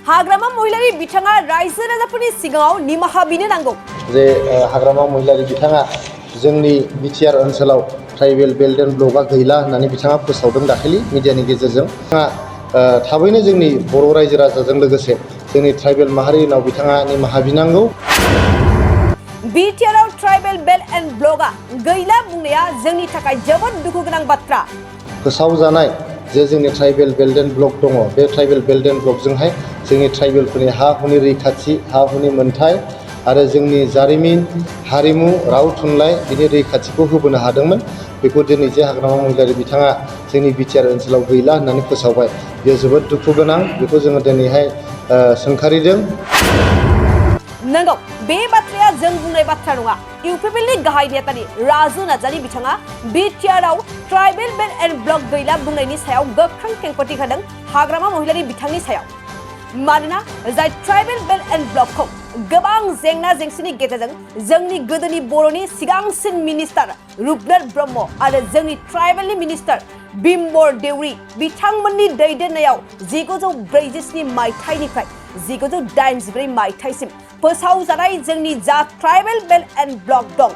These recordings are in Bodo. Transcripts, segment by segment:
हाग्रामा महिलारि बिथाङा रायजो राजाफोरनि सिगाङाव निमाहा बिनो नांगौ। जे हाग्रामा महिलारि बिथाङा जोंनि बिटिआर ओनसोलाव ट्राइबेल बेल्ट एन्ड ब्लकआ गैला होननानै बिथाङा फोसावदों दाखालि मिडियानि गेजेरजों। बिथाङा थाबैनो जोंनि बर' रायजो राजाजों लोगोसे जोंनि ट्राइबेल माहारिनाव बिथाङा निमाहा बिनांगौ। बिटिआरआव ट्राइबेल बेल्ट एन्ड ब्लकआ गैला बुंनाया जोंनि थाखाय जोबोद दुखु गोनां बाथ्रा। फोसावजानाय जे जोंनि ट्राइबेल बेल्ट एन्ड ब्लक दङ, बे ट्राइबेल बेल्ट एन्ड ब्लकजोंहाय जोंनि ट्राइबेलफोरनि हा हुनि रैखाथि, हा हुनि मोनथाय आरो जोंनि जारिमिन, हारिमु, राव थुनलाइ बिनि रैखाथिखौ होबोनो हादोंमोन। बेखौ दिनै जे हाग्रामा महिलारि बिथाङा जोंनि बिटिआर ओनसोलाव गैला होननानै फोसावबाय, बेयो जोबोद दुखु गोनां। बेखौ जोङो दिनैहाय सोंखारिदों। नंगौ, बे बाथ्राया जों बुंनाय बाथ्रा नङा। इउपिपिएलनि गाहाय नेतानि राजु नार्जारि बिथाङा बिटिआरआव ट्राइबेल बेल्ट एन्ड ब्लक गैला बुंनायनि सायाव गोख्रों खेंफोरथि होदों हाग्रामा महिलारि बिथांनि सायाव। मानोना जाय ट्राइबेल बेल्ट एन्ड ब्लकखौ गोबां जेंना जेंसिनि गेजेरजों जोंनि गोदोनि बर'नि सिगांसिन मिनिस्टार रुपनाथ ब्रह्म आरो जोंनि ट्राइबेलनि मिनिस्टार बिम्बर देउरि बिथांमोननि दैदेननायाव 1947 मायथाइनिफ्राय 1984 मायथाइसिम फोसावजानाय जोंनि जा ट्राइबेल बेल्ट एन्ड ब्लक दं,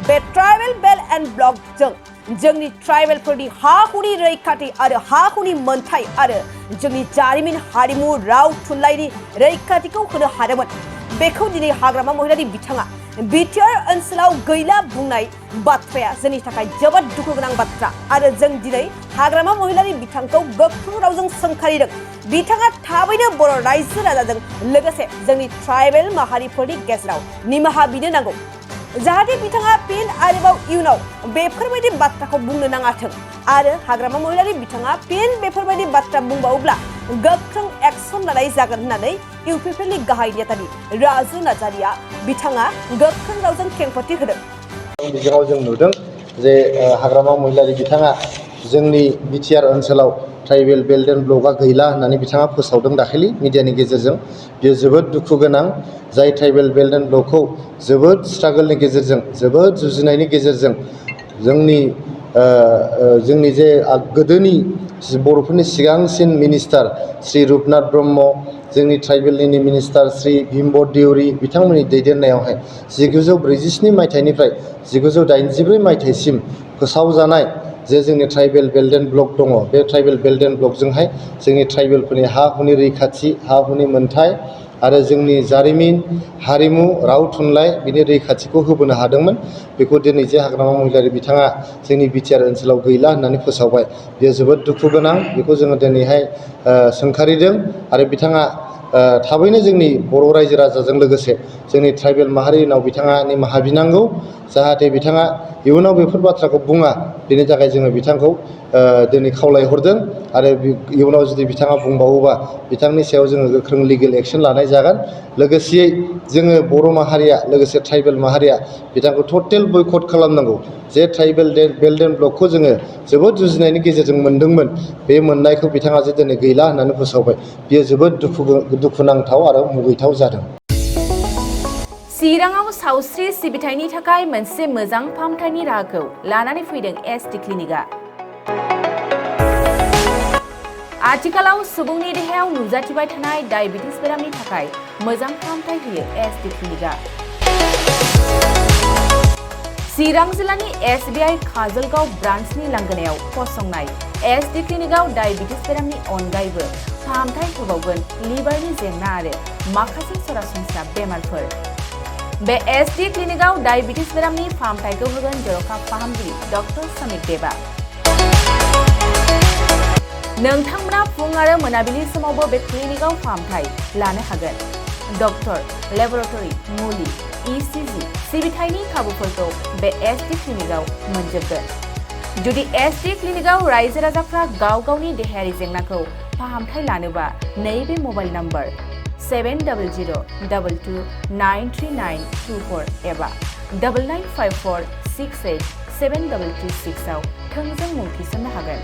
बे ट्राइबेल बेल्ट एन्ड ब्लकजों जोंनि ट्राइबेलफोरनि हा हुनि रैखाथि आरो हा हुनि मोनथाय आरो जोंनि जारिमिन, हारिमु, राव थुनलाइनि रैखाथिखौ होनो हादोंमोन। बेखौ दिनै हाग्रामा महिलारि बिथाङा बिटिआर ओनसोलाव गैला बुंनाय बाथ्राया जोंनि थाखाय जोबोद दुखु गोनां बाथ्रा आरो जों दिनै हाग्रामा महिलारि बिथांखौ गोख्रों रावजों सोंखारिदों। बिथाङा थाबैनो बर' रायजो राजाजों लोगोसे जोंनि ट्राइबेल माहारिफोरनि गेजेराव निमाहा बिनो नांगौ, जाहाथे बिथाङा फिन आरोबाव इयुनाव बेफोरबायदि बाथ्राखौ बुंनो नाङाथों आरो हाग्रामा महिलारि बिथाङा फिन बेफोरबायदि बाथ्रा बुंबावोब्ला गोख्रों एक्सन लानाय जागोन होननानै इउपिपिएलनि गाहाय नेतानि राजु नार्जारिया बिथाङा गोख्रों रावजों खेंफोरथि होदों। बिजोङाव जों नुदों जे हाग्रामा महिलारि बिथाङा जोंनि बिटिआर ओनसोलाव ट्राइबेल बेल्ट एन्ड ब्लकआ गैला होननानै बिथाङा फोसावदों दाखालि मिडियानि गेजेरजों। बेयो जोबोद दुखु गोनां। जाय ट्राइबेल बेल्ट एन्ड ब्लकखौ जोबोद स्ट्रागोलनि गेजेरजों, जोबोद जुजिनायनि गेजेरजों जोंनि जे गोदोनि बर'फोरनि सिगांसिन मिनिस्टार श्री रुपनाथ ब्रह्म, जोंनि ट्राइबेलनि मिनिस्टार श्री बिम्बर देउरि बिथांमोननि दैदेननायावहाय 1947 मायथाइनिफ्राय 1984 मायथाइसिम फोसावजानाय जे जोंनि ट्राइबेल बेल्ट एन्ड ब्लक दङ, बे ट्राइबेल बेल्ट एन्ड ब्लकजोंहाय जोंनि ट्राइबेलफोरनि हा हुनि रैखाथि, हा हुनि मोनथाय आरो जोंनि जारिमिन, हारिमु, राव थुनलाइ बिनि रैखाथिखौ होबोनो हादोंमोन। बेखौ दिनै जे हाग्रामा महिलारि बिथाङा जोंनि बिटिआर ओनसोलाव गैला होननानै फोसावबाय, बेयो जोबोद दुखु गोनां। बेखौ जोङो दिनैहाय सोंखारिदों आरो बिथाङा थाबैनो जोंनि बर' रायजो राजाजों लोगोसे जोंनि ट्राइबेल माहारिनाव बिथाङा निमाहा बिनांगौ, जाहाथे बिथाङा इयुनाव बेफोर बाथ्राखौ बुङा। बेनि थाखाय जोङो बिथांखौ दिनै खावलायहरदों आरो इयुनाव जुदि बिथाङा बुंबावोबा बिथांनि सायाव जोङो गोख्रों लिगेल एक्सन लानाय जागोन। लोगोसेयै जोङो बर' माहारिया लोगोसे ट्राइबेल माहारिया बिथांखौ टटेल बयकट खालामनांगौ। जे ट्राइबेल बेल्ट एन्ड ब्लकखौ जोङो जोबोद जुजिनायनि गेजेरजों मोनदोंमोन, बे मोननायखौ बिथाङा जे दिनै गैला होननानै फोसावबाय, बियो जोबोद दुखुनांथाव आरो मुगैथाव जादों। चिराङाव सावस्रि सिबिथायनि थाखाय मोनसे मोजां फाहामथायनि राहाखौ लानानै फैदों एसटी क्लिनिकआ। आथिखालाव सुबुंनि देहायाव नुजाथिबाय थानाय डायबिटिस बेरामनि थाखाय मोजां फाहामथाय होयो एसटी क्लिनिकआ। चिरां जिल्लानि एसबिआइ काजलगाव ब्रान्चनि लांगोनायाव फसंनाय एसटी क्लिनिकआव डायबिटिस बेरामनि अनगायैबो फाहामथाय होबावगोन लिभारनि जेंना आरो माखासे सरासनस्रा बेमारफोर। बे एसटी क्लिनिकआव डायबिटिस बेरामनि फाहामथायखौ होगोन जर'खा फाहामगिरि डक्टर समिक देबा। नोंथांमोना फुं आरो मोनाबिलि समावबो बे क्लिनिकआव फाहामथाय लानो हागोन। डक्टर, लेबरेटरि, मुलि, इसिजि सिबिथायनि खाबुफोरखौ बे एसटी क्लिनिकआव मोनजोबगोन। जुदि एसटी क्लिनिकआव रायजो राजाफ्रा गाव गावनि देहायारि जेंनाखौ फाहामथाय लानोबा नैबे मबाइल नम्बर 7002293924 एबा 9954687226 आव थोंजों मुं थिसननो हागोन।